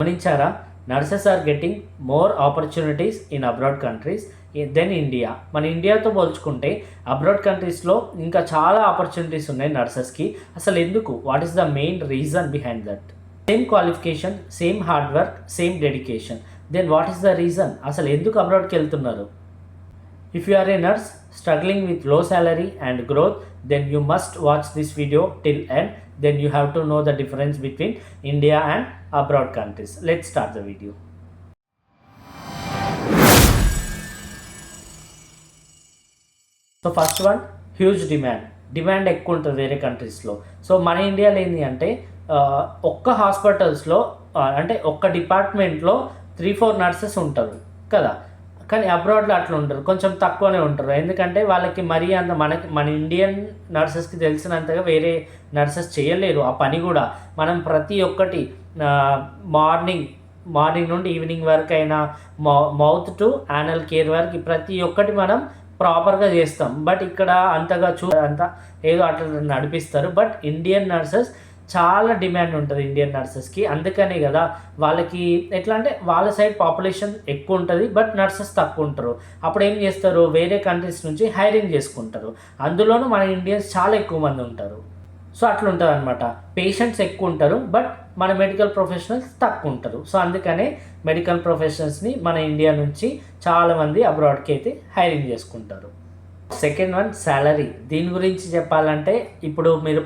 గమనించారా? Nurses are getting more opportunities in abroad countries then India. మన ఇండియాతో పోల్చుకుంటే అబ్రాడ్ కంట్రీస్లో ఇంకా చాలా ఆపర్చునిటీస్ ఉన్నాయి నర్సెస్కి. అసలు ఎందుకు? What is the main reason behind that? Same qualification, same hard work, same dedication. Then what is the reason? అసలు ఎందుకు అబ్రాడ్కి వెళ్తున్నారు? If you are a nurse struggling with low salary and growth, then you must watch this video till end. Then you have to know the difference between India and abroad countries. Let's start the video. So first one, huge demand ఎక్కువ ఉంటుంది వేరే కంట్రీస్లో. So మన ఇండియాలో ఏంటి అంటే ఒక్క హాస్పిటల్స్లో అంటే ఒక్క డిపార్ట్మెంట్లో 3-4 నర్సెస్ ఉంటారు కదా. కానీ అబ్రాడ్లో అట్లా ఉంటారు, కొంచెం తక్కువనే ఉంటారు. ఎందుకంటే వాళ్ళకి మరీ అంత మన ఇండియన్ నర్సెస్కి తెలిసినంతగా వేరే నర్సెస్ చేయలేరు ఆ పని కూడా. మనం ప్రతి ఒక్కటి మార్నింగ్ నుండి ఈవినింగ్ వరకు అయినా మౌత్ టు యానల్ కేర్ వరకు ప్రతి ఒక్కటి మనం ప్రాపర్గా చేస్తాం. బట్ ఇక్కడ అంతగా అంతా ఏదో అట్లా నడిపిస్తారు. బట్ ఇండియన్ నర్సెస్ చాలా డిమాండ్ ఉంటుంది ఇండియన్ నర్సెస్కి. అందుకనే కదా వాళ్ళకి ఎట్లా అంటే వాళ్ళ సైడ్ పాపులేషన్ ఎక్కువ ఉంటుంది, బట్ నర్సెస్ తక్కువ ఉంటారు. అప్పుడు ఏం చేస్తారు, వేరే కంట్రీస్ నుంచి హైరింగ్ చేసుకుంటారు. అందులోనూ మన ఇండియన్స్ చాలా ఎక్కువ మంది ఉంటారు. సో అట్లా ఉంటుంది అనమాట. పేషెంట్స్ ఎక్కువ ఉంటారు, బట్ మన మెడికల్ ప్రొఫెషనల్స్ తక్కువ ఉంటారు. సో అందుకనే మెడికల్ ప్రొఫెషనల్స్ని మన ఇండియా నుంచి చాలామంది అబ్రాడ్కి అయితే హైరింగ్ చేసుకుంటారు. Second one, salary. దీని గురించి చెప్పాలంటే ఇప్పుడు మీరు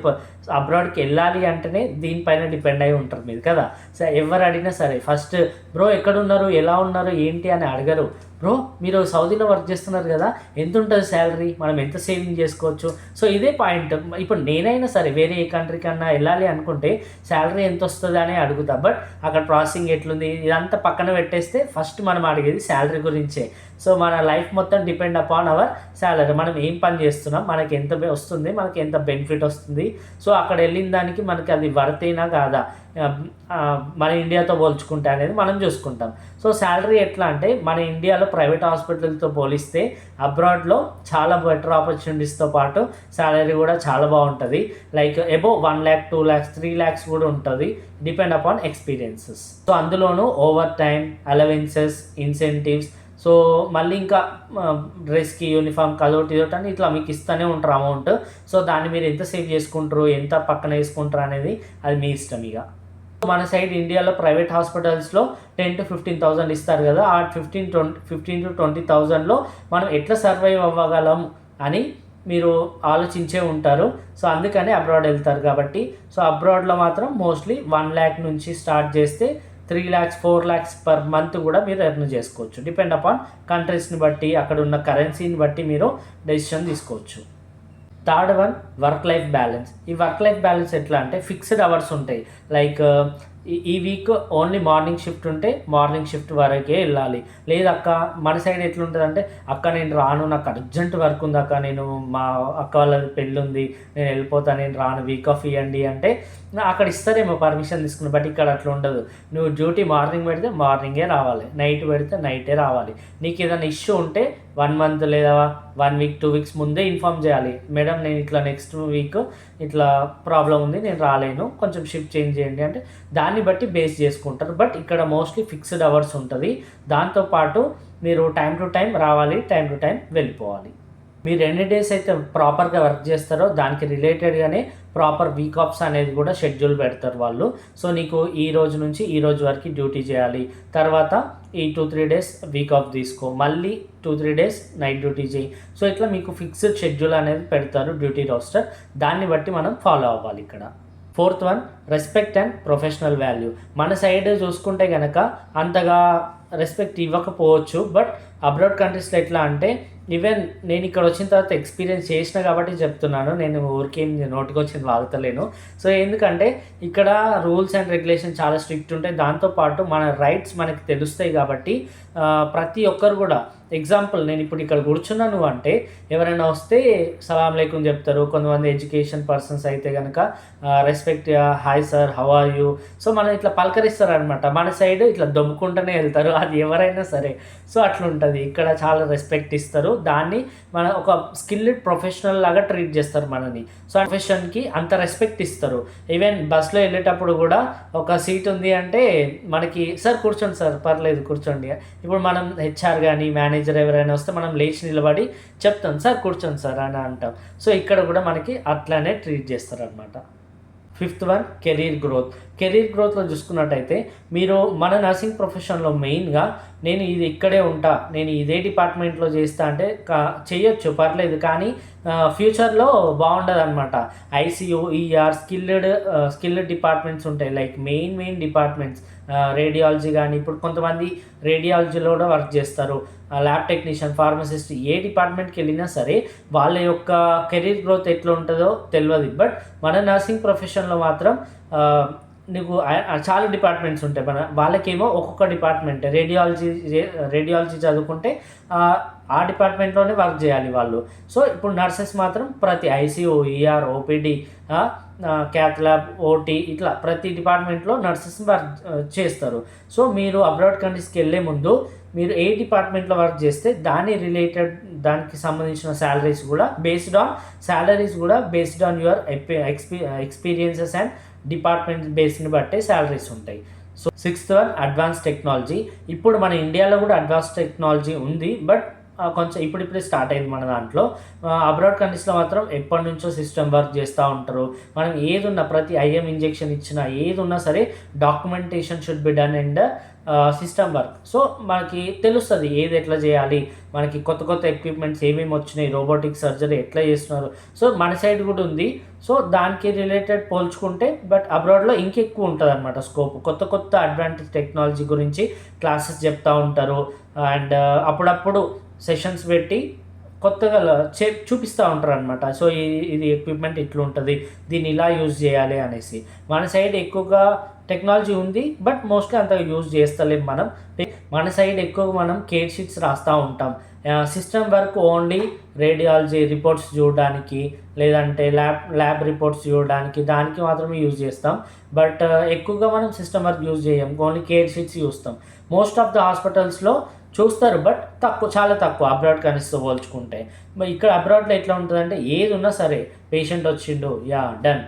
అబ్రాడ్కి వెళ్ళాలి అంటేనే దీనిపైన డిపెండ్ అయి ఉంటారు మీరు కదా. సో ఎవరు అడిగినా సరే ఫస్ట్ బ్రో ఎక్కడున్నారు, ఎలా ఉన్నారు, ఏంటి అని అడగరు. బ్రో మీరు సౌదీలో వర్క్ చేస్తున్నారు కదా, ఎంత ఉంటుంది శాలరీ, మనం ఎంత సేవింగ్ చేసుకోవచ్చు. సో ఇదే పాయింట్. ఇప్పుడు నేనైనా సరే వేరే ఏ కంట్రీ కన్నా వెళ్ళాలి అనుకుంటే శాలరీ ఎంత వస్తుంది అని అడుగుతా. బట్ అక్కడ ప్రాసెసింగ్ ఎట్లుంది ఇదంతా పక్కన పెట్టేస్తే ఫస్ట్ మనం అడిగేది శాలరీ గురించే. సో మన లైఫ్ మొత్తం డిపెండ్ అపాన్ అవర్ శాలరీ. మనం ఏం పని చేస్తున్నాం, మనకి ఎంత వస్తుంది, మనకి ఎంత బెనిఫిట్ వస్తుంది. సో అక్కడ వెళ్ళిన దానికి మనకి అది వర్తేనా కాదా మన ఇండియాతో పోల్చుకుంటే అనేది మనం చూసుకుంటాం. సో శాలరీ ఎట్లా అంటే మన ఇండియాలో ప్రైవేట్ హాస్పిటల్తో పోలిస్తే అబ్రాడ్లో చాలా బెటర్ ఆపర్చునిటీస్తో పాటు శాలరీ కూడా చాలా బాగుంటుంది. Like above 1 lakh, 2 lakhs, 3 lakhs కూడా ఉంటుంది, డిపెండ్ అపాన్ ఎక్స్పీరియన్సెస్. సో అందులోనూ over time, allowances, incentives, so మళ్ళీ ఇంకా డ్రెస్కి, యూనిఫామ్కి అదొకటి ఇదొకటి అని ఇట్లా మీకు ఇస్తూనే ఉంటారు అమౌంట్. సో దాన్ని మీరు ఎంత సేవ్ చేసుకుంటారు, ఎంత పక్కన వేసుకుంటారు అనేది అది మీ ఇష్టం. ఇక మన సైడ్ ఇండియాలో ప్రైవేట్ హాస్పిటల్స్లో 10 to 15,000 ఇస్తారు కదా. ఆ 15 to 20,000లో మనం ఎట్లా సర్వైవ్ అవ్వగలం అని మీరు ఆలోచించే ఉంటారు. సో అందుకని అబ్రాడ్ వెళ్తారు కాబట్టి. సో అబ్రాడ్లో మాత్రం మోస్ట్లీ 1 lakh నుంచి స్టార్ట్ చేస్తే 3 lakhs, 4 lakhs పర్ మంత్ కూడా మీరు ఎర్న్ చేసుకోవచ్చు. డిపెండ్ అపాన్ కంట్రీస్ని బట్టి, అక్కడ ఉన్న కరెన్సీని బట్టి మీరు డెసిషన్ తీసుకోవచ్చు. Third one, work life balance. ఈ వర్క్ లైఫ్ బ్యాలెన్స్ ఎట్లా అంటే ఫిక్స్డ్ అవర్స్ ఉంటాయి. లైక్ ఈ వీక్ ఓన్లీ మార్నింగ్ షిఫ్ట్ ఉంటే మార్నింగ్ షిఫ్ట్ వరకే వెళ్ళాలి. లేదు అక్క మన సైడ్ ఎట్లుంటుంది అంటే అక్క నేను రాను, నాకు అర్జెంట్ వర్క్ ఉంది అక్క, నేను మా అక్క వాళ్ళ పెళ్ళి ఉంది, నేను వెళ్ళిపోతాను, నేను రాను, వీక్ ఆఫ్ ఇవ్వండి అంటే అక్కడ ఇస్తారేమో పర్మిషన్ తీసుకుని. బట్ ఇక్కడ అట్లా ఉండదు. నువ్వు డ్యూటీ మార్నింగ్ పెడితే మార్నింగే రావాలి, నైట్ పెడితే నైటే రావాలి. నీకు ఏదైనా ఇష్యూ ఉంటే 1 month లేదా 1 week, 2 weeks ముందే ఇన్ఫామ్ చేయాలి. మేడం నేను ఇట్లా నెక్స్ట్ వీక్ ఇట్లా ప్రాబ్లం ఉంది, నేను రాలేను, కొంచెం షిఫ్ట్ చేంజ్ చేయండి అంటే దాన్ని బట్టి బేస్ చేసుకుంటారు. బట్ ఇక్కడ మోస్ట్లీ ఫిక్స్డ్ అవర్స్ ఉంటుంది. దాంతోపాటు మీరు టైం టు టైం రావాలి, టైం టు టైం వెళ్ళిపోవాలి. మీరు ఎన్ని డేస్ అయితే ప్రాపర్గా వర్క్ చేస్తారో దానికి రిలేటెడ్గానే ప్రాపర్ వీక్ ఆఫ్స్ అనేది కూడా షెడ్యూల్ పెడతారు వాళ్ళు. సో నీకు ఈ రోజు నుంచి ఈ రోజు వరకు డ్యూటీ చేయాలి, తర్వాత ఈ 2-3 days వీక్ ఆఫ్ తీసుకో, మళ్ళీ 2-3 days నైట్ డ్యూటీ చేయి. సో ఇట్లా మీకు ఫిక్స్డ్ షెడ్యూల్ అనేది పెడతారు, డ్యూటీ రోస్టర్. దాన్ని బట్టి మనం ఫాలో అవ్వాలి ఇక్కడ. Fourth one, respect and professional value. మన సైడ్ చూసుకుంటే కనుక అంతగా రెస్పెక్ట్ ఇవ్వకపోవచ్చు. బట్ అబ్రాడ్ కంట్రీస్లో ఎట్లా అంటే ఈవెన్ నేను ఇక్కడ వచ్చిన తర్వాత ఎక్స్పీరియన్స్ చేసిన కాబట్టి చెప్తున్నాను, నేను ఊరికేం నోటికి వచ్చింది వాగుతలేను. సో ఎందుకంటే ఇక్కడ రూల్స్ అండ్ రెగ్యులేషన్ చాలా స్ట్రిక్ట్ ఉంటాయి. దాంతోపాటు మన రైట్స్ మనకి తెలుస్తాయి కాబట్టి ప్రతి ఒక్కరు కూడా ఎగ్జాంపుల్ నేను ఇప్పుడు ఇక్కడ కూర్చున్నాను అంటే ఎవరైనా వస్తే సలాం లేకుం చెప్తారు. కొంతమంది ఎడ్యుకేషన్ పర్సన్స్ అయితే కనుక respect, hi sir, how are you. So మనం ఇట్లా పలకరిస్తారు అనమాట. మన సైడ్ ఇట్లా దొమ్ముకుంటూనే వెళ్తారు, అది ఎవరైనా సరే. సో అట్లుంటుంది. ఉంటుంది. ఇక్కడ చాలా రెస్పెక్ట్ ఇస్తారు. దాన్ని మన ఒక స్కిల్డ్ ప్రొఫెషనల్ లాగా ట్రీట్ చేస్తారు మనని. సో ఆ ప్రొఫెషన్కి అంత రెస్పెక్ట్ ఇస్తారు. ఈవెన్ బస్లో వెళ్ళేటప్పుడు కూడా ఒక సీట్ ఉంది అంటే మనకి సార్ కూర్చోండి సార్, పర్లేదు కూర్చోండి. ఇప్పుడు మనం హెచ్ఆర్ కానీ మేనేజర్ ఎవరైనా వస్తే మనం లేచి నిలబడి చెప్తాం సార్ కూర్చోండి సార్ అని అంటాం. సో ఇక్కడ కూడా మనకి అట్లానే ట్రీట్ చేస్తారు అనమాట. Fifth one, career growth. Career గ్రోత్లో చూసుకున్నట్టయితే మీరు మన నర్సింగ్ ప్రొఫెషన్లో మెయిన్గా నేను ఇది ఇక్కడే ఉంటా, నేను ఇదే డిపార్ట్మెంట్లో చేస్తా అంటే చేయొచ్చు, పర్లేదు. కానీ ఫ్యూచర్లో బాగుండదు అనమాట. ఐసీయూ, ఈఆర్ స్కిల్డ్ డిపార్ట్మెంట్స్ ఉంటాయి, లైక్ మెయిన్ డిపార్ట్మెంట్స్. రేడియాలజీ కానీ, ఇప్పుడు కొంతమంది రేడియాలజీలో కూడా వర్క్ చేస్తారు, ల్యాబ్ టెక్నీషియన్, ఫార్మసిస్ట్. ఏ డిపార్ట్మెంట్కి వెళ్ళినా సరే వాళ్ళ యొక్క కెరీర్ గ్రోత్ ఎట్లా ఉంటుందో తెలియదు. బట్ మన నర్సింగ్ ప్రొఫెషన్లో మాత్రం నీకు చాలా డిపార్ట్మెంట్స్ ఉంటాయి. వాళ్ళకేమో ఒక్కొక్క డిపార్ట్మెంట్, రేడియాలజీ చదువుకుంటే ఆ డిపార్ట్మెంట్లోనే వర్క్ చేయాలి వాళ్ళు. సో ఇప్పుడు నర్సెస్ మాత్రం ప్రతి ICU, ER, OPD, cath lab, OT, ఇట్లా ప్రతి డిపార్ట్మెంట్లో నర్సెస్ వర్క్ చేస్తారు. సో మీరు అబ్రాడ్ కంట్రీస్కి వెళ్ళే ముందు మీరు ఏ డిపార్ట్మెంట్లో వర్క్ చేస్తే దానికి సంబంధించిన శాలరీస్ కూడా based on your experiences and department బేస్ని బట్టే శాలరీస్ ఉంటాయి. So sixth one, advance technology. ఇప్పుడు మన ఇండియాలో కూడా అడ్వాన్స్ టెక్నాలజీ ఉంది, బట్ కొంచెం ఇప్పుడిప్పుడే స్టార్ట్ అయింది మన దాంట్లో. అబ్రాడ్ కంట్రీస్లో మాత్రం ఎప్పటి నుంచో సిస్టమ్ వర్క్ చేస్తూ ఉంటారు. మనం ఏది ఉన్నా, ప్రతి ఐఎం ఇంజెక్షన్ ఇచ్చినా ఏది ఉన్నా సరే documentation should be done and system work. So మనకి తెలుస్తుంది ఏది ఎట్లా చేయాలి, మనకి కొత్త ఎక్విప్మెంట్స్ ఏమేమి వచ్చినాయి, రోబోటిక్ సర్జరీ ఎట్లా చేస్తున్నారు. సో మన సైడ్ కూడా ఉంది. సో దానికి రిలేటెడ్ పోల్చుకుంటే బట్ అబ్రాడ్లో ఇంకెక్కువ ఉంటుంది అనమాట స్కోప్. కొత్త అడ్వాంటేజ్ టెక్నాలజీ గురించి క్లాసెస్ చెప్తూ ఉంటారు. అండ్ అప్పుడప్పుడు సెషన్స్ పెట్టి కొత్తగా చూపిస్తూ ఉంటారు అనమాట. సో ఇది ఎక్విప్మెంట్ ఇట్లుంటుంది, దీన్ని ఇలా యూజ్ చేయాలి అనేసి. మన సైడ్ ఎక్కువగా టెక్నాలజీ ఉంది, బట్ మోస్ట్లీ అంతగా యూజ్ చేస్తలేం మనం. మన సైడ్ ఎక్కువగా మనం కేర్ షీట్స్ రాస్తూ ఉంటాం. System work only radiology reports చూడడానికి, లేదంటే ల్యాబ్ రిపోర్ట్స్ చూడడానికి, దానికి మాత్రమే యూజ్ చేస్తాం. బట్ ఎక్కువగా మనం సిస్టమ్ వర్క్ యూజ్ చేయం, ఓన్లీ కేర్ షీట్స్ చూస్తాం. మోస్ట్ ఆఫ్ ద హాస్పిటల్స్లో చూస్తారు, బట్ చాలా తక్కువ అబ్రాడ్ కంట్రీస్తో పోల్చుకుంటే. ఇక్కడ అబ్రాడ్లో ఎట్లా ఉంటుందంటే ఏది ఉన్నా సరే, పేషెంట్ వచ్చిండు,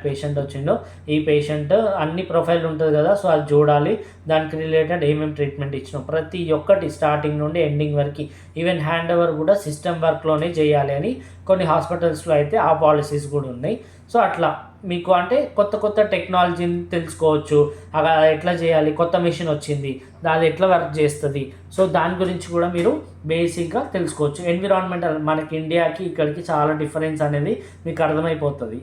పేషెంట్ వచ్చిండు, ఈ పేషెంట్ అన్ని ప్రొఫైల్ ఉంటుంది కదా, సో అది చూడాలి, దానికి రిలేటెడ్ ఏమేమి ట్రీట్మెంట్ ఇచ్చినాం ప్రతి ఒక్కటి స్టార్టింగ్ నుండి ఎండింగ్ వరకు, ఈవెన్ హ్యాండ్ ఓవర్ కూడా సిస్టమ్ వర్క్లోనే చేయాలి అని కొన్ని హాస్పిటల్స్లో అయితే ఆ పాలసీస్ కూడా ఉన్నాయి. సో అట్లా మీకు అంటే కొత్త టెక్నాలజీని తెలుసుకోవచ్చు, అలా ఎట్లా చేయాలి, కొత్త మెషిన్ వచ్చింది, అది ఎట్లా వర్క్ చేస్తుంది. సో దాని గురించి కూడా మీరు బేసిక్గా తెలుసుకోవచ్చు. ఎన్విరాన్మెంటల్, మనకి ఇండియాకి ఇక్కడికి చాలా డిఫరెన్స్ అనేది మీకు అర్థమైపోతుంది.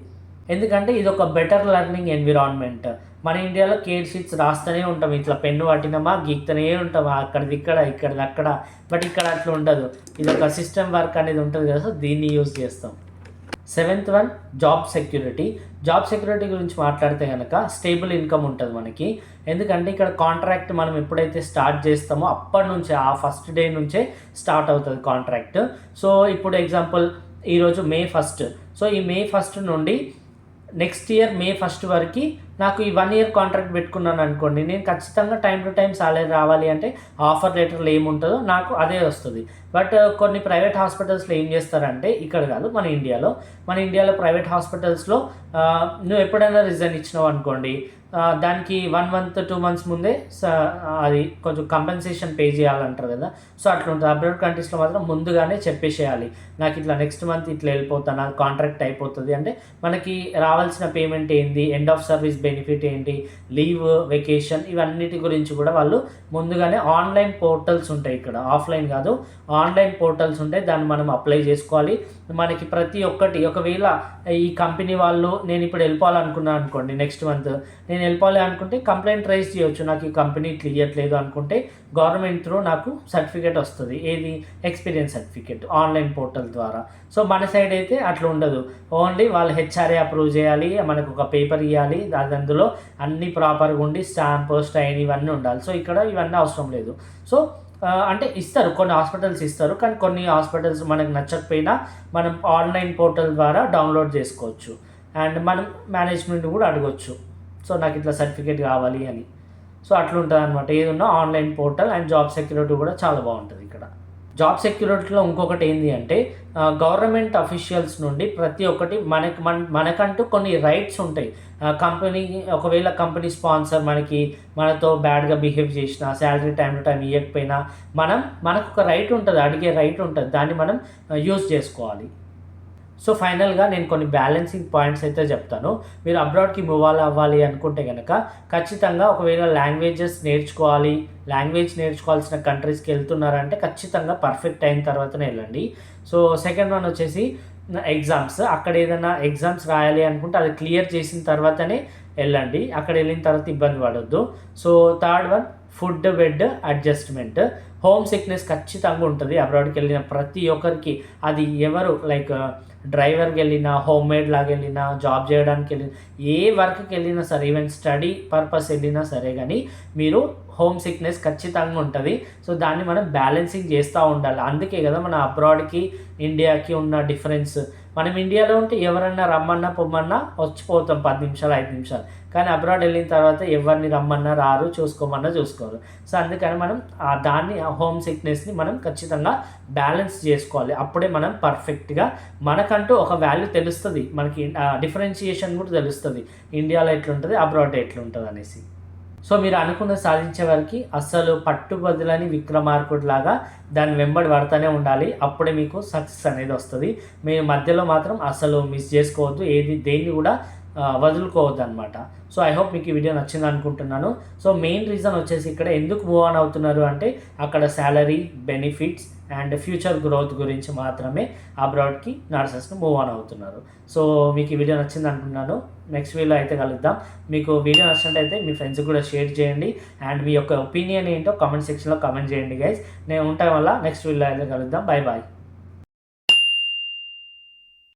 ఎందుకంటే ఇది ఒక బెటర్ లెర్నింగ్ ఎన్విరాన్మెంట్. మన ఇండియాలో కేర్ షీట్స్ రాస్తూనే ఉంటాం, ఇట్లా పెన్ను పట్టినామా గీక్తూనే ఉంటాం, అక్కడిది అక్కడ. బట్ ఇక్కడ అట్లా ఉండదు, ఇది ఒక సిస్టమ్ వర్క్ అనేది ఉంటుంది కదా, సో దీన్ని యూజ్ చేస్తాం. సెవెంత్ వన్, జాబ్ సెక్యూరిటీ గురించి మాట్లాడితే కనుక స్టేబుల్ ఇన్కమ్ ఉంటుంది మనకి. ఎందుకంటే ఇక్కడ కాంట్రాక్ట్ మనం ఎప్పుడైతే స్టార్ట్ చేస్తామో అప్పటి నుంచే, ఆ ఫస్ట్ డే నుంచే స్టార్ట్ అవుతుంది కాంట్రాక్ట్. సో ఇప్పుడు ఎగ్జాంపుల్ ఈరోజు May 1. సో ఈ May 1 నుండి నెక్స్ట్ ఇయర్ May 1 వరకు నాకు ఈ 1 year కాంట్రాక్ట్ పెట్టుకున్నాను అనుకోండి, నేను ఖచ్చితంగా టైం టు టైం సాలరీ రావాలి అంటే ఆఫర్ లెటర్లో ఏముంటుందో నాకు అదే వస్తుంది. బట్ కొన్ని ప్రైవేట్ హాస్పిటల్స్లో ఏం చేస్తారంటే, ఇక్కడ కాదు మన ఇండియాలో ప్రైవేట్ హాస్పిటల్స్లో నువ్వు ఎప్పుడైనా రిజైన్ ఇచ్చినావు అనుకోండి, దానికి 1 month 2 months ముందే అది కొంచెం కంపెన్సేషన్ పే చేయాలంటారు కదా. సో అట్లా ఉంటుంది. అబ్రాడ్ కంట్రీస్లో మాత్రం ముందుగానే చెప్పేసేయాలి, నాకు ఇట్లా నెక్స్ట్ మంత్ ఇట్లా వెళ్ళిపోతాను, నాకు కాంట్రాక్ట్ అయిపోతుంది అంటే మనకి రావాల్సిన పేమెంట్ ఏంది, ఎండ్ ఆఫ్ సర్వీస్ బెనిఫిట్ ఏంటి, లీవ్, వెకేషన్, ఇవన్నిటి గురించి కూడా వాళ్ళు ముందుగానే ఆన్లైన్ పోర్టల్స్ ఉంటాయి, ఇక్కడ ఆఫ్లైన్ కాదు ఆన్లైన్ పోర్టల్స్ ఉంటాయి, దాన్ని మనం అప్లై చేసుకోవాలి. మనకి ప్రతి ఒక్కటి, ఒకవేళ ఈ కంపెనీ వాళ్ళు నేను ఇప్పుడు వెళ్ళిపోవాలనుకున్నాను అనుకోండి, నెక్స్ట్ మంత్ నేను వెళ్ళిపోవాలి అనుకుంటే కంప్లైంట్ రైజ్ చేయొచ్చు, నాకు ఈ కంపెనీ ఇట్లా అనుకుంటే గవర్నమెంట్ త్రూ నాకు సర్టిఫికేట్ వస్తుంది, ఏది ఎక్స్పీరియన్స్ సర్టిఫికేట్ ఆన్లైన్ పోర్టల్ ద్వారా. సో మన సైడ్ అయితే అట్లా ఉండదు, ఓన్లీ వాళ్ళు హెచ్ఆర్ఏ అప్రూవ్ చేయాలి, మనకు ఒక పేపర్ ఇవ్వాలి, అది అందులో అన్నీ ప్రాపర్గా ఉండి స్టాంప్, స్టైన్ ఇవన్నీ ఉండాలి. సో ఇక్కడ ఇవన్నీ అవసరం లేదు. సో అంటే ఇస్తారు, కొన్ని హాస్పిటల్స్ ఇస్తారు, కానీ కొన్ని హాస్పిటల్స్ మనకు నచ్చకపోయినా మనం ఆన్లైన్ పోర్టల్ ద్వారా డౌన్లోడ్ చేసుకోవచ్చు. అండ్ మనం మేనేజ్మెంట్ కూడా అడగొచ్చు, సో నాకు ఇట్లా సర్టిఫికేట్ కావాలి అని. సో అట్లా ఉంటుంది అనమాట. ఏదున్నా online portal and job security కూడా చాలా బాగుంటుంది ఇక్కడ. జాబ్ సెక్యూరిటీలో ఇంకొకటి ఏంటి అంటే గవర్నమెంట్ అఫీషియల్స్ నుండి ప్రతి ఒక్కటి మనకంటూ కొన్ని రైట్స్ ఉంటాయి. కంపెనీ ఒకవేళ కంపెనీ స్పాన్సర్ మనతో బ్యాడ్గా బిహేవ్ చేసినా, శాలరీ టైం టు టైం ఇవ్వకపోయినా మనకు ఒక రైట్ ఉంటుంది, అడిగే రైట్ ఉంటుంది. దాన్ని మనం యూజ్ చేసుకోవాలి. సో ఫైనల్గా నేను కొన్ని బ్యాలెన్సింగ్ పాయింట్స్ అయితే చెప్తాను. మీరు అబ్రాడ్కి మూవ్ అవ్వాలి అనుకుంటే కనుక ఖచ్చితంగా ఒకవేళ లాంగ్వేజెస్ నేర్చుకోవాల్సిన కంట్రీస్కి వెళ్తున్నారంటే ఖచ్చితంగా పర్ఫెక్ట్ అయిన తర్వాతనే వెళ్ళండి. సో సెకండ్ వన్ వచ్చేసి ఎగ్జామ్స్. అక్కడ ఏదైనా ఎగ్జామ్స్ రాయాలి అనుకుంటే అది క్లియర్ చేసిన తర్వాతనే వెళ్ళండి, అక్కడ వెళ్ళిన తర్వాత ఇబ్బంది పడొద్దు. So third one food bed adjustment. Home sickness ఖచ్చితంగా ఉంటుంది అబ్రాడ్కి వెళ్ళిన ప్రతి ఒక్కరికి. అది ఎవరు డ్రైవర్కి వెళ్ళినా, హోమ్ మేడ్ లాగా వెళ్ళినా, జాబ్ చేయడానికి వెళ్ళినా, ఏ వర్క్కి వెళ్ళినా సరే, ఈవెన్ స్టడీ పర్పస్ వెళ్ళినా సరే కానీ మీరు హోమ్ సిక్నెస్ ఖచ్చితంగా ఉంటుంది. సో దాన్ని మనం బ్యాలెన్సింగ్ చేస్తూ ఉండాలి. అందుకే కదా మన అబ్రాడ్కి ఇండియాకి ఉన్న డిఫరెన్స్. మనం ఇండియాలో ఉంటే ఎవరన్నా రమ్మన్నా పొమ్మన్నా వచ్చిపోతాం 10 నిమిషాలు 5 నిమిషాలు. కానీ అబ్రాడ్ వెళ్ళిన తర్వాత ఎవరిని రమ్మన్నా రారు, చూసుకోమన్నా చూసుకోరు. సో అందుకని మనం దాన్ని హోమ్ సిక్నెస్ని మనం ఖచ్చితంగా బ్యాలెన్స్ చేసుకోవాలి. అప్పుడే మనం పర్ఫెక్ట్గా మనకంటూ ఒక వాల్యూ తెలుస్తుంది, మనకి డిఫరెన్షియేషన్ కూడా తెలుస్తుంది, ఇండియాలో ఎట్లుంటుంది అబ్రాడ్ ఎట్లుంటుంది అనేసి. సో మీరు అనుకున్న సాధించే వారికి అస్సలు పట్టుబదులని విక్రమార్కుడు లాగా దాన్ని వెంబడి పడుతూనే ఉండాలి. అప్పుడే మీకు సక్సెస్ అనేది వస్తుంది. మీరు మధ్యలో మాత్రం అస్సలు మిస్ చేసుకోవద్దు, దేన్ని కూడా వదులుకోవద్దు అనమాట. సో ఐ హోప్ మీకు ఈ వీడియో నచ్చింది అనుకుంటున్నాను. సో మెయిన్ రీజన్ వచ్చేసి ఇక్కడ ఎందుకు మూవ్ ఆన్ అవుతున్నారు అంటే అక్కడ salary, benefits and future growth గురించి మాత్రమే అబ్రాడ్కి నర్సెస్ని మూవ్ ఆన్ అవుతున్నారు. సో మీకు ఈ వీడియో నచ్చింది అనుకుంటున్నాను. నెక్స్ట్ వీడియో అయితే కలుద్దాం. మీకు వీడియో నచ్చినట్టయితే మీ ఫ్రెండ్స్కి కూడా షేర్ చేయండి అండ్ మీ యొక్క ఒపీనియన్ ఏంటో కామెంట్ సెక్షన్లో కామెంట్ చేయండి గైస్. నేను ఉండటం వల్ల నెక్స్ట్ వీడియో అయితే కలుద్దాం. Bye bye.